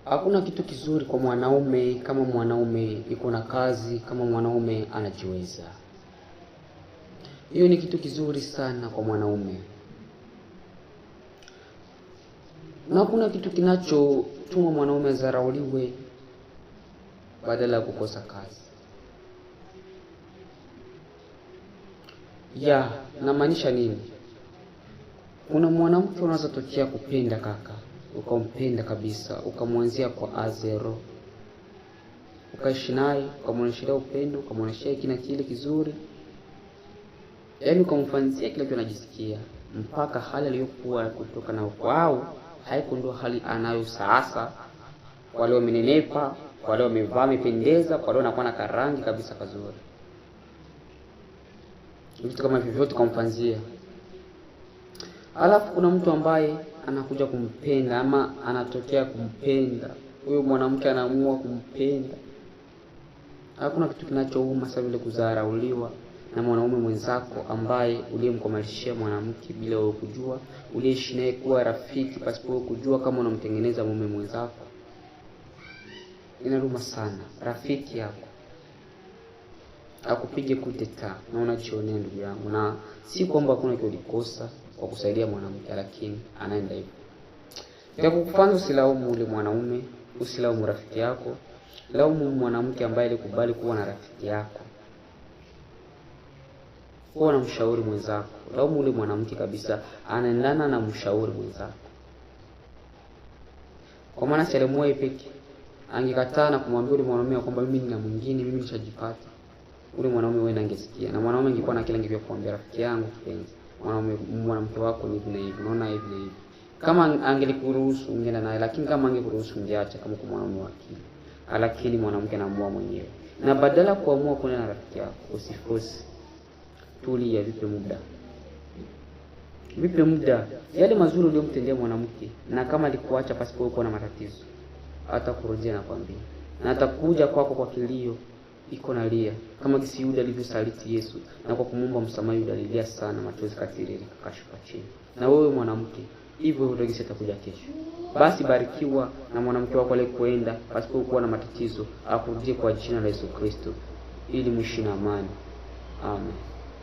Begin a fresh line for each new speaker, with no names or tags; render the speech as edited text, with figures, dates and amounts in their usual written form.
Hakuna kitu kizuri kwa mwanaume kama mwanaume yuko na kazi, kama mwanaume anajiweza. Hiyo ni kitu kizuri sana kwa mwanaume. Na hakuna kitu kinachotuma mwanaume dharauliwe badala ya kukosa kazi. Namaanisha nini? Kuna mwanamke unaweza tokea kupenda kaka, ukampenda kabisa, ukamwanzia kwa A0. Ukaishi naye, ukamwonyesha upendo, ukamwonyesha kila kile kizuri. Yaani ukamfanyia kile anachojisikia mpaka hali aliyokuwa kutoka na kwao haiko hali anayo sasa. Wale wamenenepa, wale wamevaa mependeza, wale wanakuwa na karangi kabisa kazuri. Vitu kama hivyo tukamfanyia. Alafu kuna mtu ambaye anakuja kumpenda ama anatokea kumpenda. Huyo mwanamke anaamua kumpenda. Hakuna kitu kinachouma sawa vile kudharauliwa na mwanaume mwenzako ambaye uliyemkomalishia mwanamke bila wewe kujua, uliyeishi naye kuwa rafiki pasipo kujua kama unamtengeneza mume mwenzako. Inaruma sana. Rafiki yako akupige kuteta na unachionea ndugu yangu, na si kwamba hakuna kitu ulikosa kwa kusaidia mwanamke, lakini anaenda hivyo. Ya kukufanya usilaumu ule mwanaume, usilaumu rafiki yako, laumu mwanamke ambaye alikubali kuwa na rafiki yako. Kuwa na mshauri mwenzako, laumu ule mwanamke kabisa anaendana na mshauri mwenzako. Kwa maana si alimwahi peke, angekataa na kumwambia ule mwanaume kwamba mimi nina mwingine, mimi nishajipata, ule mwanaume wewe angesikia, na mwanaume angekuwa na kile angevyo kuambia rafiki yangu kipenzi, mwanamke wako ni hivi na hivi, unaona hivi na hivi. Kama angelikuruhusu ungeenda naye, lakini kama angekuruhusu ungeacha kama kwa mwanaume wake. Lakini mwanamke anaamua mwenyewe. Na badala kuamua kwenda na rafiki yako, usifosi. Tulia, vipe muda. Yale mazuri uliyomtendea mwanamke, na kama alikuacha pasipo kuwa na matatizo, atakurejea na kwambia. Na atakuja kwako kwa kilio, iko na lia, kama kisi Yuda alivyosaliti Yesu, na kwa kumomba msamaha Yuda alilia sana, machozi katiririka kashuka chini. Na wewe mwanamke, hivyo urejea atakuja kesho. Basi barikiwa na mwanamke wako aliyekuenda pasipo kuwa na matatizo, akurudie kwa jina la Yesu Kristo, ili mwishi na amani. Amen.